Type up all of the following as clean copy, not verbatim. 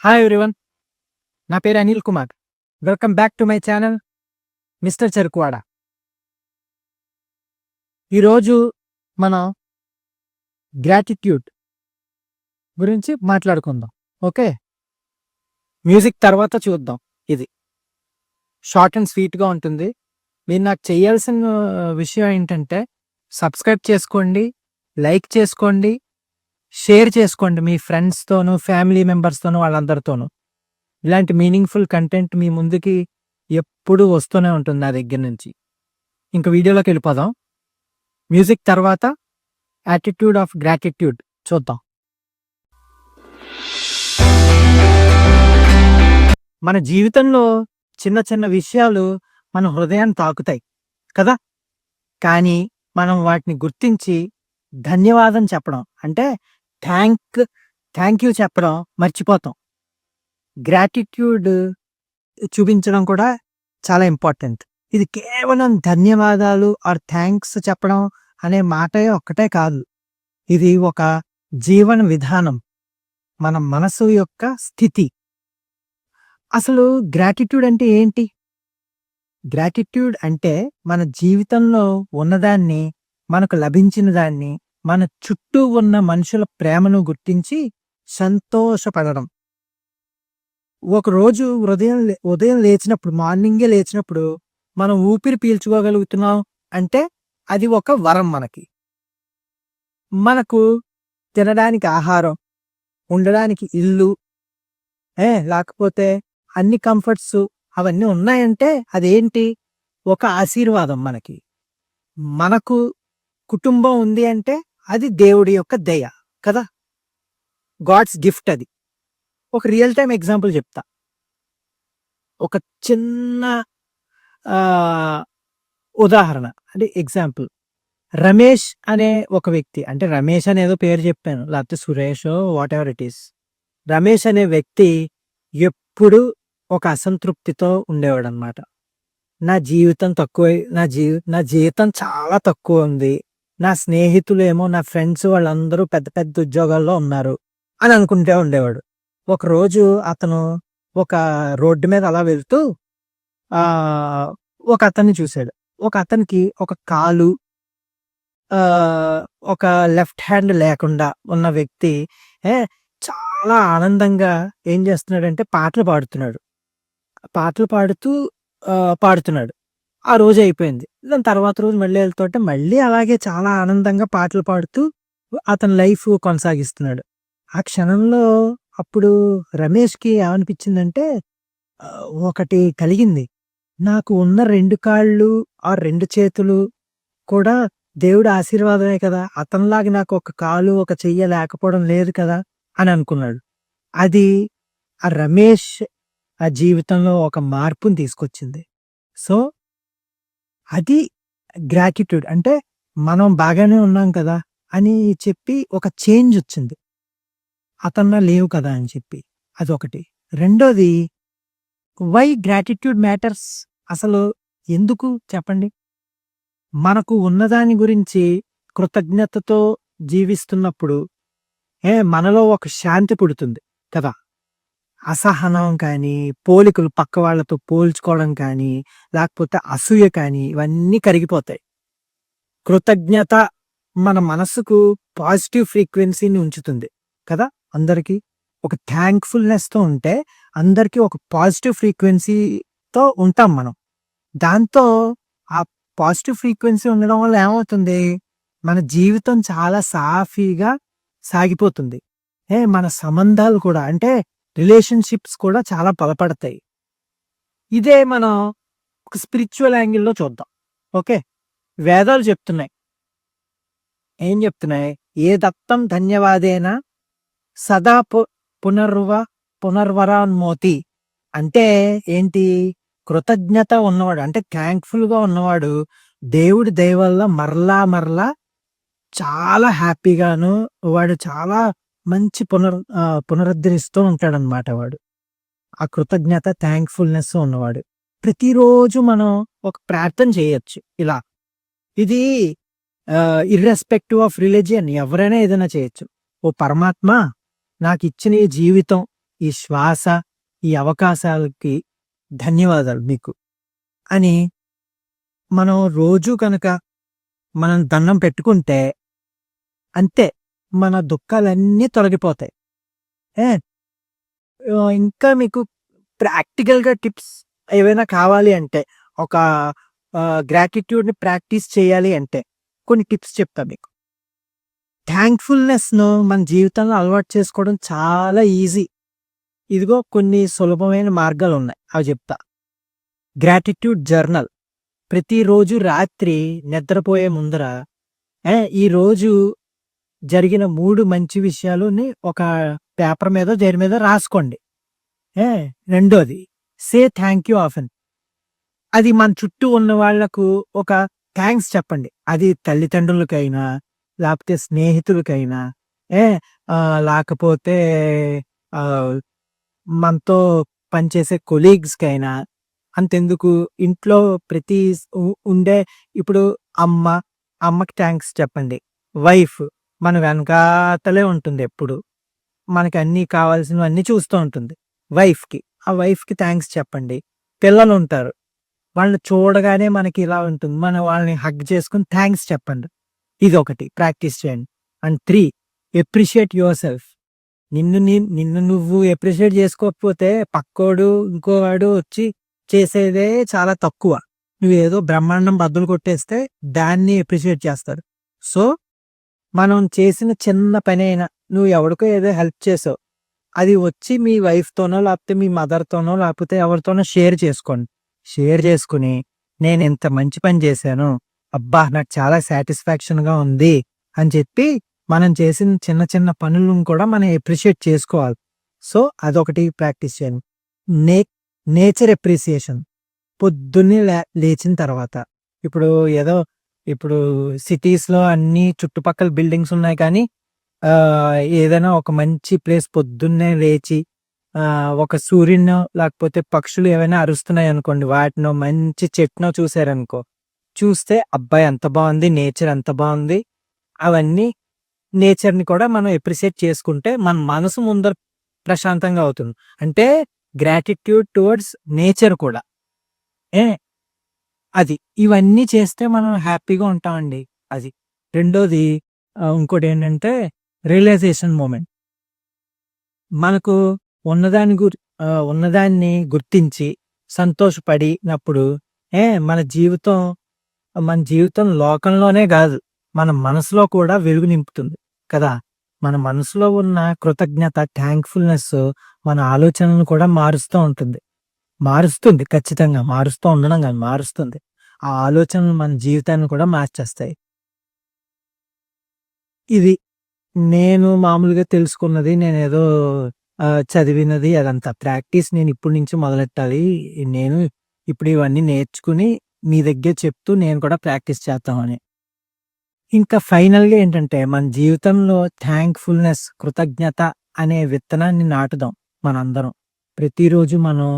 Hi everyone. నా పేరు Anil Kumar. Welcome back to my channel mister Cherukuvada. ఈరోజు మనం గ్రాటిట్యూడ్ గురించి మాట్లాడుకుందాం. ఓకే, మ్యూజిక్ తర్వాత చూద్దాం. ఇది షార్ట్ అండ్ స్వీట్గా ఉంటుంది. మీరు నాకు చేయాల్సిన విషయం ఏంటంటే సబ్స్క్రైబ్ చేసుకోండి, లైక్ చేసుకోండి, షేర్ చేసుకోండి మీ ఫ్రెండ్స్తోనూ, ఫ్యామిలీ మెంబర్స్తోనూ, వాళ్ళందరితోనూ. ఇలాంటి మీనింగ్ఫుల్ కంటెంట్ మీ ముందుకి ఎప్పుడు వస్తూనే ఉంటుంది నా దగ్గర నుంచి. ఇంక వీడియోలోకి వెళ్ళిపోదాం. మ్యూజిక్ తర్వాత యాటిట్యూడ్ ఆఫ్ గ్రాటిట్యూడ్ చూద్దాం. మన జీవితంలో చిన్న చిన్న విషయాలు మన హృదయాన్ని తాకుతాయి కదా, కానీ మనం వాటిని గుర్తించి ధన్యవాదం చెప్పడం అంటే థ్యాంక్ యూ చెప్పడం మర్చిపోతాం. గ్రాటిట్యూడ్ చూపించడం కూడా చాలా ఇంపార్టెంట్. ఇది కేవలం ధన్యవాదాలు ఆర్ థ్యాంక్స్ చెప్పడం అనే మాటే ఒక్కటే కాదు. ఇది ఒక జీవన విధానం, మన మనసు యొక్క స్థితి. అసలు గ్రాటిట్యూడ్ అంటే ఏంటి? గ్రాటిట్యూడ్ అంటే మన జీవితంలో ఉన్నదాన్ని, మనకు లభించిన దాన్ని, మన చుట్టూ ఉన్న మనుషుల ప్రేమను గుర్తించి సంతోషపడడం. ఒకరోజు ఉదయం లేచినప్పుడు, మార్నింగే లేచినప్పుడు మనం ఊపిరి పీల్చుకోగలుగుతున్నాం అంటే అది ఒక వరం మనకి. మనకు తినడానికి ఆహారం, ఉండడానికి ఇల్లు, లేకపోతే అన్ని కంఫర్ట్స్ అవన్నీ ఉన్నాయంటే అదేంటి? ఒక ఆశీర్వాదం మనకి. మనకు కుటుంబం ఉంది అంటే అది దేవుడి యొక్క దయ కదా, గాడ్స్ గిఫ్ట్ అది. ఒక రియల్ టైం ఎగ్జాంపుల్ చెప్తా. ఒక చిన్న ఉదాహరణ అంటే ఎగ్జాంపుల్. రమేష్ అనే ఒక వ్యక్తి, అంటే రమేష్ అనేదో పేరు చెప్పాను, లేకపోతే Suresh, what ever it is. Ramesh అనే వ్యక్తి ఎప్పుడు ఒక అసంతృప్తితో ఉండేవాడు అనమాట. నా జీవితం తక్కువ, నా జీవితం చాలా తక్కువ ఉంది, నా స్నేహితులేమో, నా ఫ్రెండ్స్ వాళ్ళందరూ పెద్ద పెద్ద ఉద్యోగాల్లో ఉన్నారు అని అనుకుంటే ఉండేవాడు. ఒకరోజు అతను ఒక రోడ్డు మీద అలా వెళ్తూ ఒక అతన్ని చూశాడు. ఒక అతనికి ఒక కాలు, ఒక లెఫ్ట్ హ్యాండ్ లేకుండా ఉన్న వ్యక్తి చాలా ఆనందంగా ఏం చేస్తున్నాడంటే పాటలు పాడుతున్నాడు. ఆ రోజు అయిపోయింది. దాని తర్వాత రోజు మళ్ళీ వెళ్తుంటే మళ్ళీ అలాగే చాలా ఆనందంగా పాటలు పాడుతూ అతని లైఫ్ కొనసాగిస్తున్నాడు. ఆ క్షణంలో అప్పుడు రమేష్కి ఏమనిపించిందంటే ఒకటి కలిగింది. నాకు ఉన్న 2 కాళ్ళు, ఆ 2 చేతులు కూడా దేవుడి ఆశీర్వాదమే కదా, అతనిలాగా నాకు ఒక కాలు, ఒక చెయ్య లేకపోవడం లేదు కదా అని అనుకున్నాడు. అది ఆ రమేష్ ఆ జీవితంలో ఒక మార్పుని తీసుకొచ్చింది. సో అది గ్రాటిట్యూడ్ అంటే మనం బాగానే ఉన్నాం కదా అని చెప్పి ఒక చేంజ్ వచ్చింది, అతన్నా లేవు కదా అని చెప్పి. అదొకటి. రెండోది, వై గ్రాటిట్యూడ్ మ్యాటర్స్. అసలు ఎందుకు చెప్పండి? మనకు ఉన్నదాని గురించి కృతజ్ఞతతో జీవిస్తున్నప్పుడు మనలో ఒక శాంతి పుడుతుంది కదా. అసహనం కానీ, పోలికలు పక్క వాళ్ళతో పోల్చుకోవడం కానీ, లేకపోతే అసూయ కానీ, ఇవన్నీ కరిగిపోతాయి. కృతజ్ఞత మన మనసుకు పాజిటివ్ ఫ్రీక్వెన్సీని ఉంచుతుంది కదా. అందరికీ ఒక థ్యాంక్ఫుల్నెస్తో ఉంటే అందరికీ ఒక పాజిటివ్ ఫ్రీక్వెన్సీతో ఉంటాం మనం. దాంతో ఆ పాజిటివ్ ఫ్రీక్వెన్సీ ఉండడం వల్ల ఏమవుతుంది, మన జీవితం చాలా సాఫీగా సాగిపోతుంది. మన సంబంధాలు కూడా, అంటే రిలేషన్షిప్స్ కూడా చాలా బలపడతాయి. ఇదే మనం ఒక స్పిరిచువల్ యాంగిల్లో చూద్దాం. ఓకే, వేదాలు చెప్తున్నాయి. ఏం చెప్తున్నాయి? ఏ దత్తం ధన్యవాదేన సదా పునర్వరాన్మోతి. అంటే ఏంటి? కృతజ్ఞత ఉన్నవాడు, అంటే థ్యాంక్ఫుల్గా ఉన్నవాడు దేవుడి దయ వల్ల మరలా చాలా హ్యాపీగాను, వాడు చాలా మంచి పునరుద్ధరిస్తూ ఉంటాడనమాట. వాడు ఆ కృతజ్ఞత, థ్యాంక్ఫుల్నెస్ ఉన్నవాడు. ప్రతిరోజు మనం ఒక ప్రార్థన చేయొచ్చు ఇలా. ఇది ఇర్రెస్పెక్టివ్ ఆఫ్ రిలీజియన్, ఎవరైనా ఏదైనా చేయొచ్చు. ఓ పరమాత్మ, నాకు ఇచ్చిన ఈ జీవితం, ఈ శ్వాస, ఈ అవకాశాలకి ధన్యవాదాలు మీకు అని మనం రోజు కనుక మనం దండం పెట్టుకుంటే అంతే మన దుఃఖాలన్నీ తొలగిపోతాయి. ఏ ఇంకా మీకు ప్రాక్టికల్‌గా టిప్స్ ఏవైనా కావాలి అంటే ఒక గ్రాటిట్యూడ్‌ని ప్రాక్టీస్ చేయాలి అంటే కొన్ని టిప్స్ చెప్తా మీకు. థాంక్‌ఫుల్‌నెస్‌ను మన జీవితంలో అలవాటు చేసుకోవడం చాలా ఈజీ. ఇదిగో కొన్ని సులభమైన మార్గాలున్నాయి. అవి చెప్తా. Gratitude journal. ప్రతిరోజు రాత్రి నిద్రపోయే ముందర ఈరోజు జరిగిన 3 మంచి విషయాలుని ఒక పేపర్ మీదో, దేని మీదో రాసుకోండి. ఏ రెండోది సే థాంక్ యూ ఆఫెన్. అది మన చుట్టూ ఉన్న వాళ్ళకు ఒక థాంక్స్ చెప్పండి. అది తల్లిదండ్రులకైనా, లేకపోతే స్నేహితులకైనా, ఏ లేకపోతే ఆహ్, మనతో పనిచేసే కొలీగ్స్‌కైనా, అంతెందుకు ఇంట్లో ప్రతి ఉండే ఇప్పుడు అమ్మ, అమ్మకి థాంక్స్ చెప్పండి. వైఫ్ మన వెనకాతలే ఉంటుంది ఎప్పుడు. మనకి అన్నీ కావాల్సినవన్నీ చూస్తూ ఉంటుంది. వైఫ్‌కి, ఆ వైఫ్‌కి థాంక్స్ చెప్పండి. పిల్లలుంటారు. వాళ్ళని చూడగానే మనకి ఇలా ఉంటుంది. మనం వాళ్ళని హగ్ చేసుకొని థాంక్స్ చెప్పండి. ఇదొకటి ప్రాక్టీస్ చేయండి. And 3 appreciate yourself. నిన్ను నువ్వు అప్రిషియేట్ చేసుకోకపోతే పక్కోడు, ఇంకోవాడు వచ్చి చేసేదే చాలా తక్కువ. నువ్వేదో బ్రహ్మాండం బద్దలు కొట్టేస్తే దాన్ని అప్రిషియేట్ చేస్తారు. సో, మనం చేసిన చిన్న పనైనా నువ్వు ఎవడికో ఏదో హెల్ప్ చేసావు. అది వచ్చి మీ వైఫ్‌తోనో, లేకపోతే మీ మదర్‌తోనో, లేకపోతే ఎవరితోనో షేర్ చేసుకోండి. షేర్ చేసుకొని, నేనింత మంచి పని చేశాను. అబ్బా! నాకు చాలా సాటిస్ఫాక్షన్‌గా ఉంది అని చెప్పి, మనం చేసిన చిన్న చిన్న పనులను కూడా మనం అప్రిషియేట్ చేసుకోవాలి. సో, అదొకటి ప్రాక్టీస్ చేయండి. నే నేచర్ అప్రిసియేషన్. పొద్దున్నే లేచిన తర్వాత, ఇప్పుడు ఏదో ఇప్పుడు సిటీస్‌లో అన్నీ చుట్టుపక్కల బిల్డింగ్స్ ఉన్నాయి కానీ, ఏదైనా ఒక మంచి ప్లేస్ పొద్దున్నే లేచి ఒక సూర్యుడినో లేకపోతే పక్షులు ఏవైనా అరుస్తున్నాయనుకోండి, వాటినో మంచి చెట్టునో చూసారనుకో, చూస్తే అబ్బా! ఎంత బావుంది, నేచర్ ఎంత బావుంది. అవన్నీ నేచర్‌ని కూడా మనం అప్రిషియేట్ చేసుకుంటే మన మనసు ముందర ప్రశాంతంగా అవుతుంది. అంటే గ్రాటిట్యూడ్ టువర్డ్స్ నేచర్ కూడా. ఏ అది. ఇవన్నీ చేస్తే మనం హ్యాపీగా ఉంటామండి. అది. రెండోది ఇంకోటేంటంటే రియలైజేషన్ మూమెంట్. మనకు ఉన్నదాన్ని గుర్తించి సంతోషపడినప్పుడు మన జీవితం లోకంలోనే గాదు, మన మనసులో కూడా వెలుగు నింపుతుంది కదా! మన మనసులో ఉన్న కృతజ్ఞత, థాంక్‌ఫుల్‌నెస్ మన ఆలోచనలను కూడా మారుస్తూ ఉంటుంది. మారుస్తుంది ఖచ్చితంగా. మారుస్తూ ఉండడం గాదు, మారుస్తుంది. ఆ ఆలోచనలు మన జీవితాన్ని కూడా మార్చేస్తాయి. ఇది నేను మామూలుగా తెలుసుకున్నది. నేనేదో చదివినది అదంతా. ప్రాక్టీస్ నేను ఇప్పటి నుంచి మొదలెట్టాలి. నేను ఇప్పుడు ఇవన్నీ నేర్చుకుని మీ దగ్గర చెప్తూ నేను కూడా ప్రాక్టీస్ చేద్దామని. ఇంకా ఫైనల్‌గా ఏంటంటే మన జీవితంలో థాంక్‌ఫుల్‌నెస్, కృతజ్ఞత అనే విత్తనాన్ని నాటుదాం మనందరం. ప్రతిరోజు మనం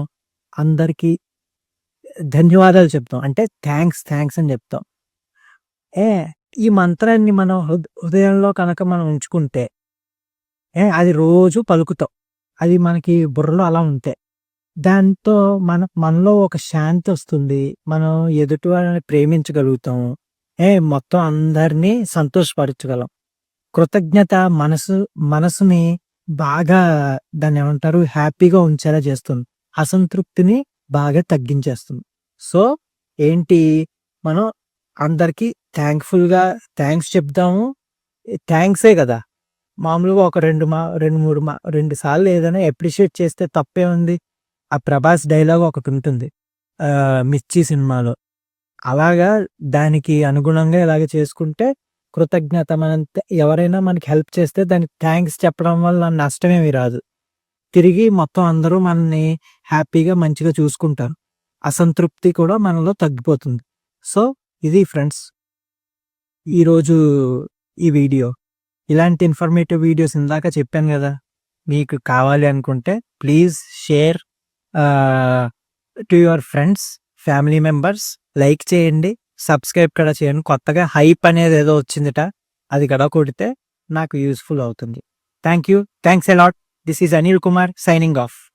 అందరికీ ధన్యవాదాలు చెప్తాం. అంటే థాంక్స్ అని చెప్తాం. ఏ ఈ మంత్రాన్ని మనం హృదయంలో కనుక మనం ఉంచుకుంటే అది రోజు పలుకుతాం. అది మనకి బుర్రలో అలా ఉంటే, దాంతో మనలో ఒక శాంతొస్తుంది. మనం ఎదుటి వాళ్ళని ప్రేమించగలుగుతాం. మొత్తం అందరినీ సంతోషపరచగలం. కృతజ్ఞత మనసుని బాగా దాన్నేమంటారు హ్యాపీగా ఉంచేలా చేస్తుంది. అసంతృప్తిని బాగా తగ్గించేస్తుంది. సో, ఏంటి మనం అందరికీ థాంక్స్ చెప్దాము. థాంక్సే గదా! మామూలుగా ఒక 2 సార్లు ఏదైనా అప్రిషియేట్ చేస్తే తప్పేముంది? ఆ 'ప్రభాస్' డైలాగ్ ఒకటుంటుంది. 'మిర్చి' సినిమాలో. అలాగా దానికి అనుగుణంగా ఇలాగ చేసుకుంటే కృతజ్ఞత ఎవరైనా మనకి హెల్ప్ చేస్తే దానికి థాంక్స్ చెప్పడం వల్ల నష్టమేమి రాదు. తిరిగి మొత్తం అందరూ మనల్ని హ్యాపీగా, మంచిగా చూసుకుంటారు. అసంతృప్తి కూడా మనలో తగ్గిపోతుంది. సో, ఇది ఫ్రెండ్స్ ఈరోజు ఈ వీడియో. ఇలాంటి ఇన్ఫర్మేటివ్ వీడియోస్ ఇందాక చెప్పాను గదా! మీకు కావాలి అనుకుంటే please share to your friends, family members. Like చేయండి, సబ్స్క్రైబ్ కూడా చేయండి. కొత్తగా హైప్ అనేది ఏదో వచ్చిందట, అది కూడా కొడితే నాకు యూజ్‌ఫుల్ అవుతుంది. Thanks a lot. This is Anil Kumar signing off.